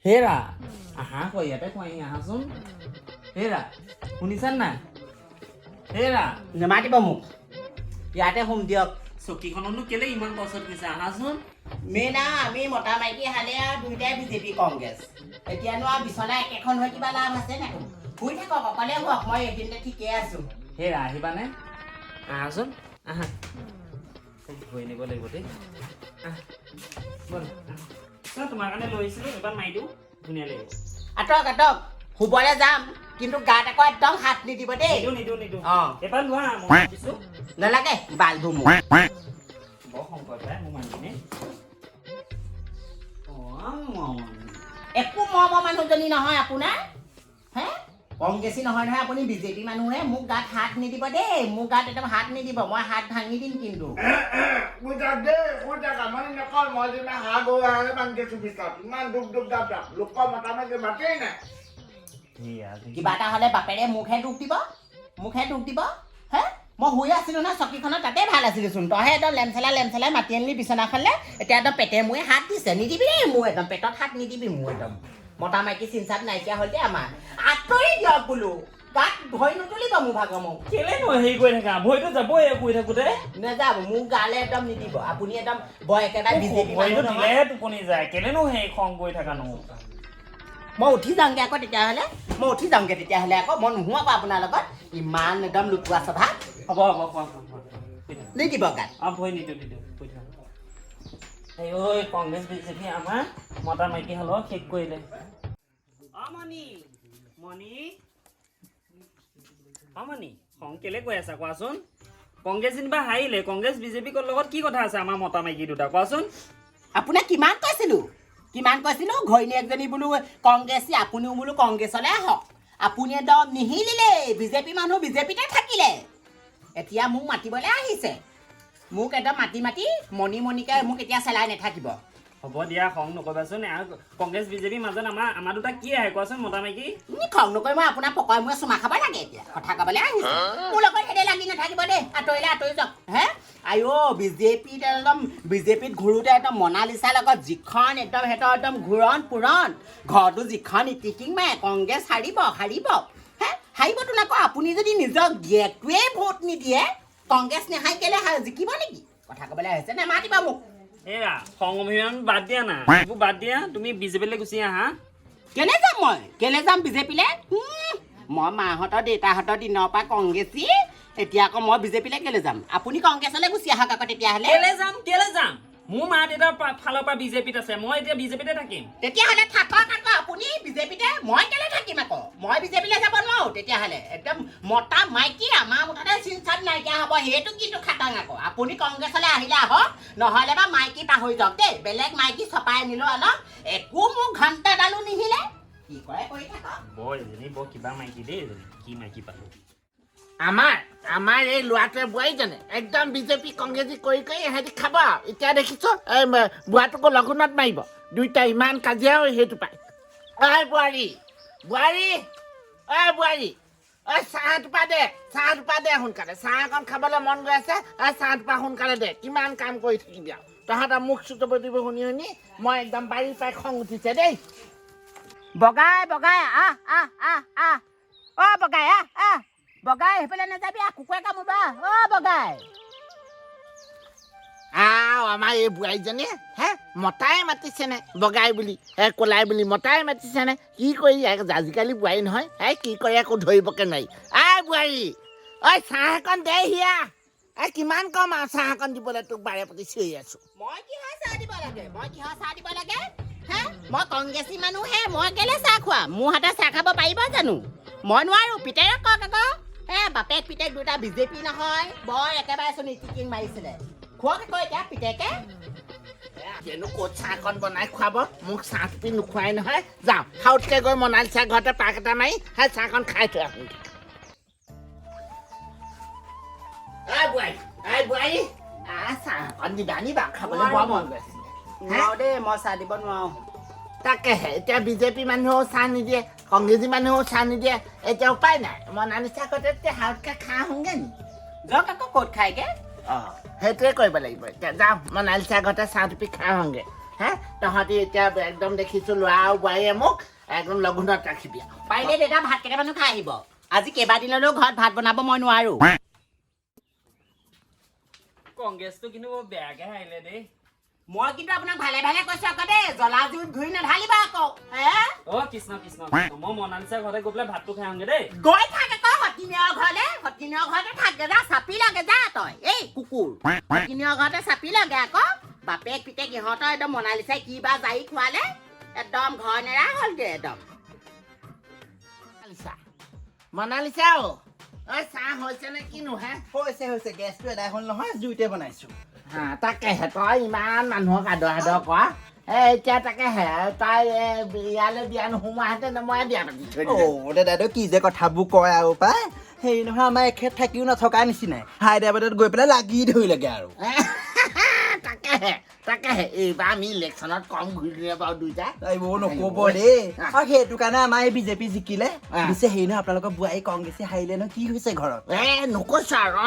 হেৰা আহা কৈ ইয়াতে খুৱাই আহাচোন হেৰা শুনিছান নাই হেৰা নেমাতিব মোক ইয়াতে শুম দিয়ক চকীখননো কেলে ইমান কষ্ট দিছে আহাচোন মেইনা আমি মতা মাইকী হালে আৰু দুইটাই বিজেপি কংগ্ৰেছ এতিয়ানো আৰু বিচনা একেখন হৈ কিবা লাভ আছে নাই শুই থাকক অকলে হওক মই এইখিনিতে ঠিকে আছো হেৰা আহিবানে আহাচোন আহা ধৰি নিব লাগিব দেই বল তোমাৰ কাৰণে লৈ আহিছিলোঁ এবাৰ মাৰি দিওঁ ধুনীয়া লাগিব আটক আটক শুবলৈ যাম কিন্তু গাত আকৌ একদম হাত নিদিব দেই নিদিওঁ অঁ এবাৰ লোৱা মই দিছোঁ নালাগে বালবোৰ মোক বৰ শংকৰ পায় মোৰ মানুহজনী একো মৰমৰ মানুহজনী নহয় আপোনাৰ হে কংগ্ৰেছী নহয় নহয় আপুনি বিজেপি মানুহে মোক গাত হাত নিদিব দেই মোক গাত একদম হাত নিদিব মই হাত ভাঙি দিম কিন্তু কিবা এটা হ'লে বাপেৰে মোকহে দুখ দিব হে মই শুই আছিলো না চকীখনত তাতে ভাল আছিলোচোন তইহে একদম লেমচেলাই মাতি আনিলি বিচনাখনলে এতিয়া একদম পেটে মোৰে হাত দিছে নিদিবি দেই মোৰ একদম পেটত হাত নিদিবি মোৰ একদম মতা মাইকী চিনচাত নাইকিয়া হ'ল দেই আমাৰ আঁতৰি দিয়ক বোলো গাত ভয় নুতুলিব মোৰ ভাগৰ মোক কেলেনো হেৰি কৰি থাকা ভয়তো যাবই শুই থাকোঁতে নেযাব মোৰ গালে একদম নিদিব আপুনি একদম বৰ একেবাৰে বিজেপি ভয়তো দিলেহে টোপনি যায় কেলেনো সেই খং কৰি থাকা নো মই উঠি যাওঁগৈ আকৌ তেতিয়াহ'লে আকৌ মই নুহো আকৌ আপোনাৰ লগত ইমান একদম লুকুৱা স্বভাৱ হ'ব নিদিব গাত অঁ ভয় নিদিওঁ শুই থাক এই ঐ কংগ্ৰেছ বিজেপি আমাৰ মতা মাইকী হ'লেও শেষ কৰিলে মণি খং কেলে কৈ আছা কোৱাচোন কংগ্ৰেছ যেনিবা হাৰিলে কংগ্ৰেছ বিজেপিৰ লগত কি কথা আছে আমাৰ মতা মাইকী দুটা কোৱাচোন আপোনাক কিমান কৈছিলো ঘৈণীয়েকজনী বোলো কংগ্ৰেছী আপুনিও বোলো কংগ্ৰেছলৈ আহক আপুনি একদম নিহিলিলে বিজেপি মানুহ বিজেপিতে থাকিলে এতিয়া মোক মাতিবলৈ আহিছে মোক একদম মাতি মণিকে মোক এতিয়া চেলাই নাথাকিব হ'ব দিয়া খং নকৰিবাচোন আৰু কংগ্ৰেছ বিজেপিৰ মাজত আমাৰ দুটা কি আহে কোৱাচোন মতা মাইকী খং নকৰি মই আপোনাৰ পকৰে মই চুমা খাব লাগে এতিয়া কথা ক'বলৈ আহিছে মোৰ লগত হেঁতে লাগি নাথাকিব দেই আঁতৰি যাওক হে বিজেপিত ঘূৰোতে একদম মনালিছাৰ লগত যিখন একদম সিহঁতৰ একদম ঘূৰণ ঘৰটো যিখন ইটিকিং মাৰে কংগ্ৰেছ হাৰিব হে হাৰিবতো নাকো আপুনি যদি নিজৰ গিয়েকটোৱে ভোট নিদিয়ে কংগ্ৰেছ নেহাই কেলে জিকিব নেকি কথা ক'বলৈ আহিছে নেমাতিবা মোক এৰা খং অভিমান বাদ দিয়া না এইবোৰ বাদ দিয়া তুমি বিজেপিলৈ গুচি আহা কেলে যাম বিজেপিলৈ মই মাহঁতৰ দেউতাহঁতৰ দিনৰ পৰা কংগ্ৰেছী এতিয়া আকৌ মই বিজেপিলৈ কেলে যাম আপুনি কংগ্ৰেছলৈ গুচি আহক আকৌ তেতিয়াহ'লে কেলে যাম মোৰ মা দেউতাৰ ফালৰ পৰা বিজেপিত আছে মই এতিয়া বিজেপিতে থাকিম তেতিয়াহ'লে থাকক আকৌ আপুনি বিজেপিতে মই কেলে থাকিম আকৌ মই বিজেপিলৈ যাব নোৱাৰো তেতিয়াহ'লে একদম মতা মাইকী আমাৰ মুঠতে চিনচাত নাইকিয়া হ'ব সেইটো কিন্তু খাটাং আকৌ আপুনি কংগ্ৰেছলৈ আহিলে আহক নহ'লে বা মাইকী পাহৰি যাওক দেই বেলেগ মাইকী চপাই আনিলো অলপ একো মোক ঘণ্টাডালো নিহিলে কি কৰে কৰি থাকক বৰ কিবা মাইকী দেই কি মাইকী পালো আমাৰ এই ল'ৰাটোৱে বোৱাৰীজনে একদম বিজেপি কংগ্ৰেছী কৰি সিহঁতি খাব এতিয়া দেখিছ এই বুঢ়াটোকো লঘোণত মাৰিব দুইটা ইমান কাজিয়া হয় সেইটো পাই বোৱাৰী চাহটোপা দে সোনকালে চাহ অকণ খাবলৈ মন গৈ আছে চাহটোপা সোনকালে দে কিমান কাম কৰি থাকিবি আৰু তহঁতৰ মুখ চুটব দিব শুনি মই একদম বাৰীৰ পৰাই খং উঠিছে দেই বগাই আহ বগাই সেইফালে নাযাবি কুকুৰে কামুৰিব বগাই আমাৰ এই বোৱাৰীজনী মতাই মাতিছেনে বগাই বুলি কলাই বুলি মতাই মাতিছেনে কি কৰি আজিকালি বোৱাৰী নহয় কি কৰি একো ধৰিবকে নোৱাৰি বোৱাৰী চাহ অকণ দে হিয়া কিমান কম আৰু চাহ অকণ দিবলৈ তোক বাৰে প্ৰতি চিঞৰি আছো মই কিহৰ চাহ দিব লাগে মই কংগ্ৰেছী মানুহ মই কেলে চাহ খোৱা মোৰ হাতে চাহ খাব পাৰিব জানো মই নোৱাৰো পিতেৰে কওক আকৌ বাপেক পিতেক দুটা বিজেপি নহয় বৰ একেবাৰে চোন ইটিকিং মাৰিছিলে খোৱাক আকৌ এতিয়া পিতেকে কিয়নো ক'ত চাহকণ বনাই খুৱাব মোক চাহ টুপি নোখোৱাই নহয় যাওঁ সাউতকৈ গৈ মনালিছা ঘৰতে পাক এটা মাৰি চাহকণ খাই থৈ আহোঁ বোৱাৰী চাহ অকণ দিবা আনিবা খাবলৈ বৰ মন গৈছে নোৱাৰো দেই মই চাহ দিব নোৱাৰো তাকেহে এতিয়া বিজেপি মানুহেও চাহ নিদিয়ে কংগ্ৰেছী মানুহেও চাহ নিদিয়ে এতিয়া উপায় নাই মনালিছা ঘৰতে সাউতকৈ খাই আহোঁগৈ নি যাওক আকৌ ক'ত খাইগে সেইটোৱে কৰিব লাগিব এতিয়া যাওঁ মনালিছা ঘৰতে চাহ টুপি খাই আহোঁগৈ তহঁতি এতিয়া একদম দেখিছোঁ ল'ৰা আৰু বোৱাৰীয়ে মোক একদম লঘোণত ৰাখিবি পাৰিলে দেউতা ভাত কেইটামানো খাই আহিব আজি কেইবাদিনলৈও ঘৰত ভাত বনাব মই নোৱাৰো কংগ্ৰেছটো কিন্তু বৰ বেয়াকে হাৰিলে দেই মই কিন্তু আপোনাক ভালে ভালে কৈছো আকৌ দেই জ্বলা জুইত ঘূৰি নাঢালিবা আকৌ অ কৃষ্ণ কৃষ্ণ মই মনালিছাৰ ঘৰতে গৈ পেলাই ভাতটো খাই আহোঁগে দেই গৈ থাক আকৌ সতিনীয়ৰ ঘৰতে থাকগে যা চাপি লাগে যা তই এই কুকুৰ সতিনীয়ৰ ঘৰতে চাপি লাগে আকৌ বাপেক পিতেক ইহঁতৰ একদম মনালিছাই কি বা জাৰি খোৱালে একদম ঘৰ নেৰা হ'লগে একদম মনালিছা ঐ চাহ হৈছে নে কিনো হে হৈছে গেছটো এদাই হ'ল নহয় জুইতে বনাইছো তাকেহে তই ইমান মানুহক আদৰ কৰা এতিয়া তাকেহে তই ইয়ালৈ বিয়া নোসোমোৱাহেঁতেন মই বিয়া পাতি থৈ দাদা কি যে কথাবোৰ কয় আৰু পাই হেৰি নহয় আমাৰ এখেত থাকিও নথকা নিচিনাই হায়দৰাবাদত গৈ পেলাই লাগি ধৰিলেগে আৰু তাকেহে এইবাৰ আমি ইলেকশ্যনত কম ঘূৰিলে বাৰু দুইটা এইবোৰ নক'ব দেই আৰু সেইটো কাৰণে আমাৰ এই বিজেপি জিকিলে পিছে হেৰি নহয় আপোনালোকৰ বোৱাৰী কংগ্ৰেছে হাৰিলে নহয় কি হৈছে ঘৰত নকৈছো আৰু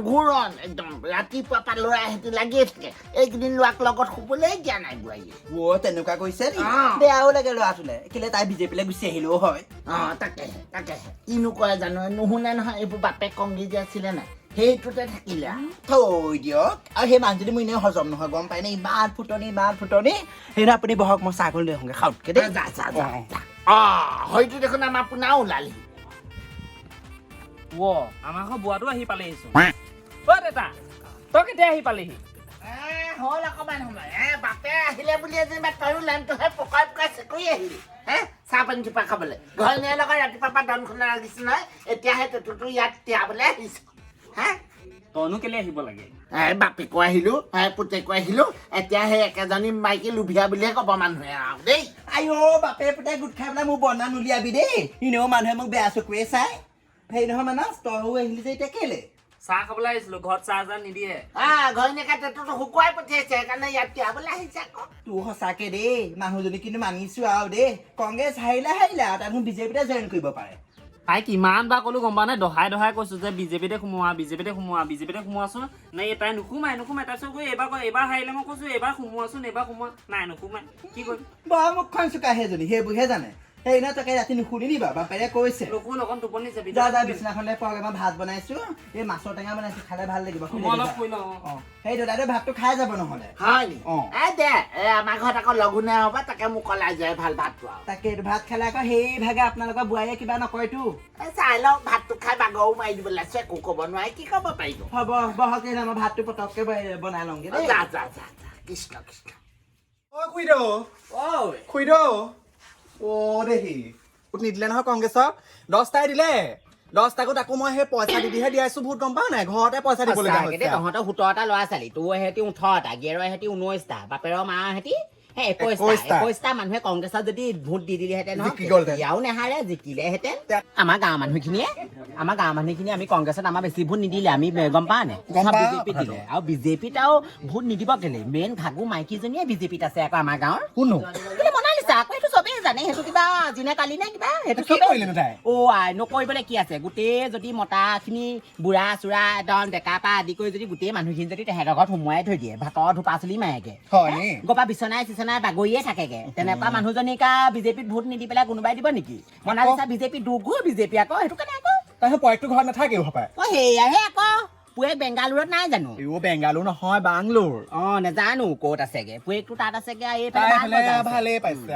ঘূৰণ একদম ৰাতিপুৱা পৰা ল'ৰাই সিহঁতি লাগিয়ে থাকে এইকেইদিন ল'ৰাক লগত শুবলৈ দিয়া নাই বোৱাৰীয়ে তেনেকুৱা কৈছে বেয়াও লাগে ল'ৰাটোলে কেলে তাই বিজেপিলৈ গুচি আহিলেও হয় তাকেহে কিনো কয় জানো নুশুনে নহয় এইবোৰ বাপেক কংগ্ৰেছ আছিলে নাই সেইটোতে থাকিলে থৈ দিয়ক আৰু সেই মানুহজনী মোৰ এনেই হজম নহয় গম পাই নে ইমান ফুটনি সেইদিনা আপুনি বহক মই চাহকণ লৈ আহোঁগে খাওঁতকে দেই হয়তো দেখোন আমাৰ পোনাও ওলালি আমাৰ ঘৰ বোৱাটো আহি পালেহিচোন অ দেতা তই কেতিয়া আহি পালেহি হ'ল অকমান সময় বাপে আহিলে বুলিয়ে যেনিবা তয়ো লেমটোহে পকাই চেকুৰি আহিলি চাহ পানী চোপা খাবলৈ ঘৰ নিয়াৰ লগত ৰাতিপুৱা পৰা দনখনে লাগিছে নহয় এতিয়াহে তোৰতো ইয়াত তিয়াবলৈ আহিছ তইনো কেলে আহিব লাগে বাপেকো আহিলো পুতেকো আহিলো এতিয়া সেই একেজনী মাইকী লোভিয়া বুলিয়ে ক'ব মানুহে আৰু দেই আইঅ বাপে পুতে গোট খাই পেলাই মোৰ বনান উলিয়াবি দেই এনেও মানুহে মোক বেয়া চকুৱে চাই হেৰি নহয় মানস তইও আহিলি যে এতিয়া কেলে চাহ খাবলৈ আহিছিলো ঘৰত চাহ নিদিয়ে ঘৈণীয়েকে তোৰতো শুকুৱাই পঠিয়াইছে সেইকাৰণে ইয়াত তিয়াবলৈ আহিছে আকৌ তোৰ সঁচাকে দেই মানুহজনী কিন্তু মানিছো আৰু দেই কংগ্ৰেছ হাৰিলে আৰু তাত মোৰ বিজেপিতে জইন কৰিব পাৰে তাই কিমান বাৰ ক'লো গম পা নে দহাই কৈছো যে বিজেপিতে সোমোৱাচোন নাই তাই নোসোমাই তাৰপিছত গৈ এইবাৰ হাৰিলে মই কৈছো এইবাৰ সোমোৱা নাই নোসোমাই কি কৰিম বৰ মুখখন চোকা সেইজনী সেইবোৰহে জানে সেই নহয় তাকে ৰাতি নুশুনি নিবা বাপেৰে কৈছে অকণ টোপনি যাবি যা বিছনাখনলৈ পৰক মই ভাত বনাইছো এই মাছৰ টেঙা বনাইছো খালে ভাল লাগিব সেই দাদাই ভাতটো খাই যাব নহ'লে হয় নি দে আমাৰ ঘৰত আকৌ লঘোণে হ'ব তাকে মোক কলাই যায় ভাল ভাতটো আৰু তাকে ভাত খালে আকৌ সেই ভাগে আপোনালোকৰ বোৱাৰীয়ে কিবা নকয়তো চাই লওঁ ভাতটো খাই বাগৰো মাৰি দিব লাগিছে একো ক'ব নোৱাৰি কি ক'ব পাৰিব হ'ব বহক মই ভাতটো পটককে বনাই লওঁগে যা কৃষ্ণ খুইদ দেহি নিদিলে নহয় কংগ্ৰেছক 10টাই দিলে 10টাকো তাকো মই সেই পইচা দিহে দিয়াইছো ভোট গম পাও নাই ঘৰতে পইচা দিবলগীয়া হৈছে তহঁতৰ 17টা ল'ৰা ছোৱালী তোৰ এহেঁতি 18টা গেৰৰ এহেঁতি 19টা বাপেৰৰ মা এহেঁতি 21টা মানুহে কংগ্ৰেছত যদি ভোট দি দিলেহেঁতেন ইয়াও নেহাৰে জিকিলেহেঁতেন আমাৰ গাঁৱৰ মানুহখিনিয়ে আমি কংগ্ৰেছত আমাৰ বেছি ভোট নিদিলে আমি গম পাওঁ নে বিজেপিত দিলে আৰু বিজেপিত আৰু ভোট নিদিব কেলে মেইন ভাগু মাইকীজনীয়ে বিজেপিত আছে আকৌ আমাৰ গাঁৱৰ কোনো মনালিছা আকৌ সেইটো চবেই জানে সেইটো কিবা আজিনে কালি নে কিবা সেইটো নকৰিবলৈ কি আছে গোটেই যদি মতাখিনি বুঢ়া চুঢ়া একদম ডেকা পা আদি কৰি যদি গোটেই মানুহখিনি যদি তেহেঁতৰ ঘৰত সোমোৱাই থৈ দিয়ে ভাতৰ ধোপা চুলি মাৰেগে গপা বিচনাই বাগৰিয়ে থাকেগে তেনেকুৱা মানুহজনীক বিজেপিত ভোট নিদি পেলাই কোনোবাই দিব নেকি মনালিছা বিজেপি দুঘূৰ বিজেপি আকৌ সেইটো কাৰণে আকৌ তাই পইকটো ঘৰত নাথাকে হপায় সেয়াহে আকৌ পুৱেক বেংগালুৰত নাই জানো বেংগালুৰ নহয় বাংলোৰ নেজানো ক'ত আছেগে পুৱেকটো তাত আছেগে ভালেই পাইছে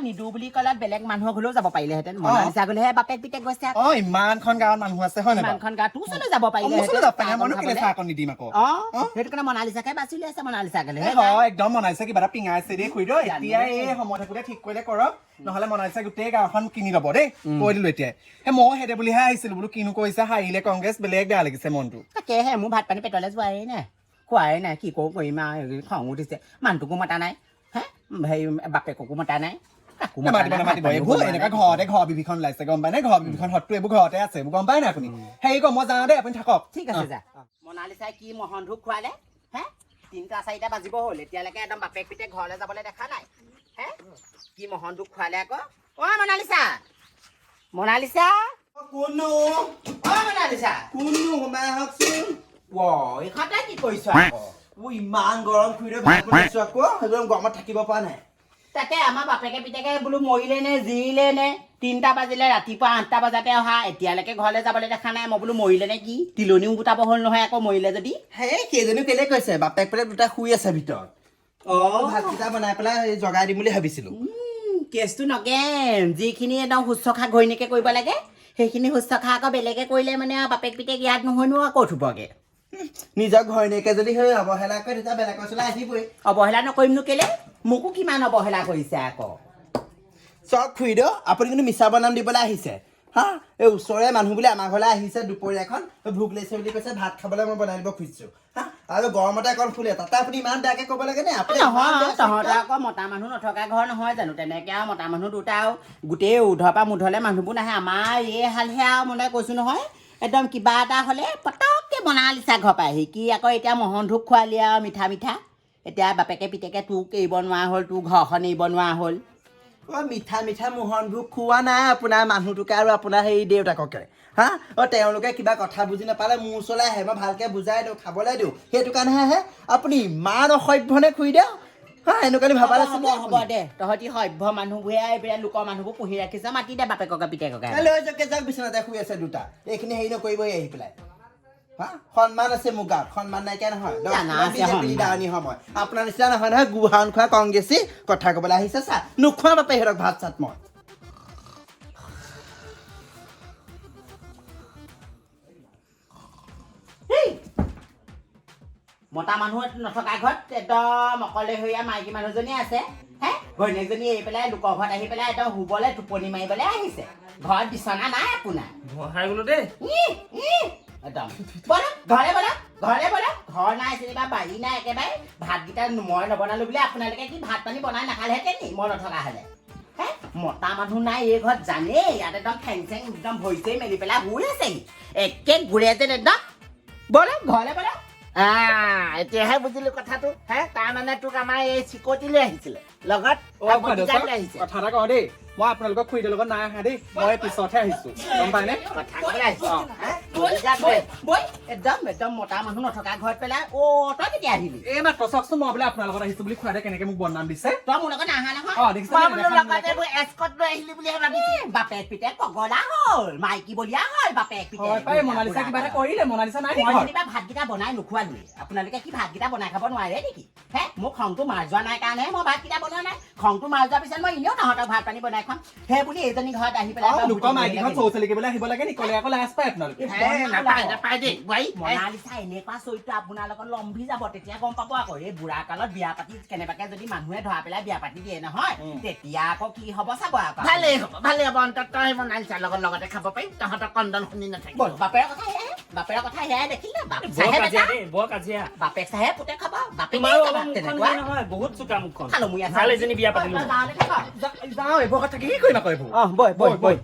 নিদো বুলি ক'লে বেলেগ মানুহক হলেও যাব পাৰিলেহেঁতেন মনালিছা গলেহে বাপেক পিতেক গৈছে ইমানখন গাঁৱত মানুহ আছে হয় ইমানখন গাঁৱত তোৰ ওচৰলৈ যাব পাৰিলেহেঁতেন নিদিম আকৌ সেইটো কাৰণে মনালিছাকে বাছি লৈ আছে মনালিছা গলে একদম মনালিছা কিবা এটা পিঙাইছে দেই খুইদ এতিয়া এই সময় থাকোতে ঠিক কৰিলে কৰক নহলে মনালিছা গোটেই গাঁওখন কিনি ল'ব দেই কৈ দিলো এতিয়া মই হেঁতে বুলিহে আহিছিলো বোলো কিনো কৈছে হাৰিলে কংগ্ৰেছ বেলেগ বেয়া লাগিছে মনটো তাকেহে মোৰ ভাত পানী পেটলৈ যোৱাই নাই খোৱাই নাই কি কৰো কৰিম আৰু খং উঠিছে মানুহটোকো মতা নাই হেৰি বাপেককো মতা নাই এনেকুৱা ঘৰতে ঘৰ বিভীষণ ওলাইছে গম পাই নে ঘৰ বিভীষণ হতটো এইবোৰ ঘৰতে আছে এইবোৰ গম পাই নাই আপুনি হেৰি কম মই যাওঁ দেই আপুনি থাকক ঠিক আছে যা মনালিছাই কি মহন ধূপ খোৱালে 3টা 4টা বাজিব হ'ল এতিয়ালৈকে একদম বাপেক পিতেক ঘৰলৈ যাবলৈ দেখা নাই কি মহন ধূপ খোৱালে আকৌ মনালিছা কোনো মনালিছা সোমাই আহকচোন ইহঁতে কি কৰিছ আকৌ ইমান গৰম খুৰীদেউ ভাত বনাইছো আকৌ একদম গৰমত থাকিব পৰা নাই তাকে আমাৰ বাপেকে পিতেকে বোলো মৰিলে নে জিৰিলে নে 3টা বাজিলে ৰাতিপুৱা 8টা বজাতে অহা এতিয়ালৈকে ঘৰলৈ যাবলৈ দেখা নাই মই বোলো মৰিলে নে কি তিলনিও গোটাব হ'ল নহয় আকৌ মৰিলে যদি সেই সেইজনীও কেলে কৈছে বাপেক পেলে দুটা শুই আছে ভিতৰত ভাতকেইটা বনাই পেলাই জগাই দিম বুলি ভাবিছিলো কেছটো নগেন যিখিনি একদম শুশ্ৰূষা ঘৈণীয়েকে কৰিব লাগে সেইখিনি শুশ্ৰূষা আকৌ বেলেগে কৰিলে মানে বাপেক পিতেক ইয়াত নহয়নো আকৌ থুবগে নিজৰ ঘৈণীয়েকে যদি সেই অৱহেলা কৰে তেতিয়া বেলেগৰ চলাই আহিবই অৱহেলা নকৰিমনো কেলে মোকো কিমান অৱহেলা কৰিছে আকৌ চক খুৰীদেউ আপুনি কিন্তু মিছা বনাম দিবলৈ আহিছে হা এই ওচৰৰে মানুহ বোলে আমাৰ ঘৰলৈ আহিছে দুপৰীয়াখন ভোক লাগিছে বুলি কৈছে ভাত খাবলৈ মই বনাই দিব খুজিছো হা আৰু গৰমতে অকণ ফুলে তাতে আপুনি ইমান বেয়াকে ক'ব লাগে নে আপুনি নহয় তহঁতৰ আকৌ মতা মানুহ নথকা ঘৰ নহয় জানো তেনেকে আৰু মতা মানুহ দুটা আৰু গোটেই উধৰ পৰা মুধলে মানুহবোৰ নাহে আমাৰ এই হালহে আৰু মানে কৈছো নহয় একদম কিবা এটা হ'লে পটককে বনা লিচা ঘৰ পায়হি কি আকৌ এতিয়া মহন ধূপ খোৱালি আৰু মিঠা মিঠা এতিয়া বাপেকে পিতেকে তোক এৰিব নোৱাৰা হ'ল তোৰ ঘৰখন এৰিব নোৱাৰা হ'ল মিঠা মিঠা মোহনবোৰ খোৱা নাই আপোনাৰ মানুহটোকে আৰু আপোনাৰ সেই দেউতাককে হা তেওঁলোকে কিবা কথা বুজি নাপালে মোৰ ওচৰলৈ আহে মই ভালকে বুজাই দিওঁ খাবলৈ দিওঁ সেইটো কাৰণেহে আহে আপুনি ইমান অসভ্যনে খুৰীদেউ হা এনেকুৱা ভাবা নাছিলে হ'ব দে তহঁতি সভ্য মানুহবোৰে এইবিলাক লোকৰ মানুহবোৰ পুহি ৰাখিছ মাতি দে বাপেককে পিতেককে লৈ যাওক যাওক বিচনাতে শুই আছে দুটা এইখিনি হেৰি নকৰিবই আহি পেলাই হা সন্মান আছে মোৰ গাত সন্মান নাইকিয়া নহয় দাৱনী সময় আপোনাৰ নিচিনা নহয় নহয় গুহান খোৱা কংগ্ৰেছী কথা ক'বলৈ আহিছে চা নোখোৱা বাপে সিহঁতক ভাত চাত মই মতা মানুহ নথকা ঘৰত একদম অকলশৰীয়া মাইকী মানুহজনী আছে হে ঘৈণীয়েকজনী এৰি পেলাই লোকৰ ঘৰত আহি পেলাই একদম শুবলৈ টোপনি মাৰিবলৈ আহিছে ঘৰত বিচনা নাই আপোনাৰ বহাই গলো দেই একদম বলক ঘৰে বলক ঘৰে বলক ঘৰ নাই যেনিবা বাৰী নাই একেবাৰে ভাতকেইটা মই নবনালো বুলি আপোনালোকে কি ভাত পানী বনাই নাখালেহেঁতেন নি মই নথকা হ'লে হে মতা মানুহ নাই এই ঘৰত জানেই ইয়াত একদম ঠেং চেং একদম ভৰি চৰি মেলি পেলাই শুই আছেহি একে ঘূৰে যেন একদম বলক ঘৰলে বলক এতিয়াহে বুজিলো কথাটো হে তাৰমানে তোক আমাৰ এই চিকটিলৈ আহিছিলে লগত আহিছে কথা এটা কওঁ দেই মই আপোনালোকক খুৰীদেউৰ লগত নাই অহা দেই মই পিছতহে আহিছো গম পায়নে কথা ক'বলৈ আহিছো একদম একদম মতা মানুহ নথকা ঘৰত পেলাই তই কেতিয়া আহিলি এই মাত্ৰ চাওকচোন মই বোলে আপোনাৰ লগত আহিছো বুলি খুৱাদে কেনেকে মোক বদনাম দিছে তই মোৰ লগত নাহা নহয় বাপেক পিতেক পগলা হ'ল মাইকী বলিয়া হ'ল বাপেক পিতেক মনালিছা কিবা এটা কৰিলে মনালিছা নাই ভাতকেইটা বনাই নোখোৱালোৱে আপোনালোকে কি ভাতকেইটা বনাই খাব নোৱাৰে নেকি হে মোৰ খংটো মাৰ যোৱা নাই কাৰণেহে মই ভাতকেইটা বনোৱা নাই খংটো মাৰ যোৱাৰ পিছত মই এনেও তাহঁতক ভাত পানী বনাই খাম সেই বুলি এইজনী ঘৰত আহি পেলাই লোকৰ মাইকী ঘৰত চৌ চেলিকিবলৈ আহিব লাগে নিকলে আকৌ লাজ পায় আপোনালোকে মনালিছা এনেকুৱা চৰিত্ৰ আপোনাৰ লগত লম্ভি যাব তেতিয়া গম পাব আকৌ এই বুঢ়া কালত বিয়া পাতি কেনেবাকে যদি মানুহে ধৰা পেলাই বিয়া পাতি দিয়ে নহয় তেতিয়া আকৌ কি হ'ব চাব আকৌ ভালেই হ'ব অন্তত তই মনালিছাৰ লগত লগতে খাব পাৰিম তহঁতৰ কন্দন শুনি নাথাকিব বাপেৰৰ কথা সেয়াই দেখিলে বৰ কাজিয়া বাপেক চাহে পুতে খাব নহয় বহুত চোকা মুখখন ভাল এজনী বিয়া পাতিলো যাওঁ এইবোৰ কথা কি কৰিম আকৌ এইবোৰ বৈ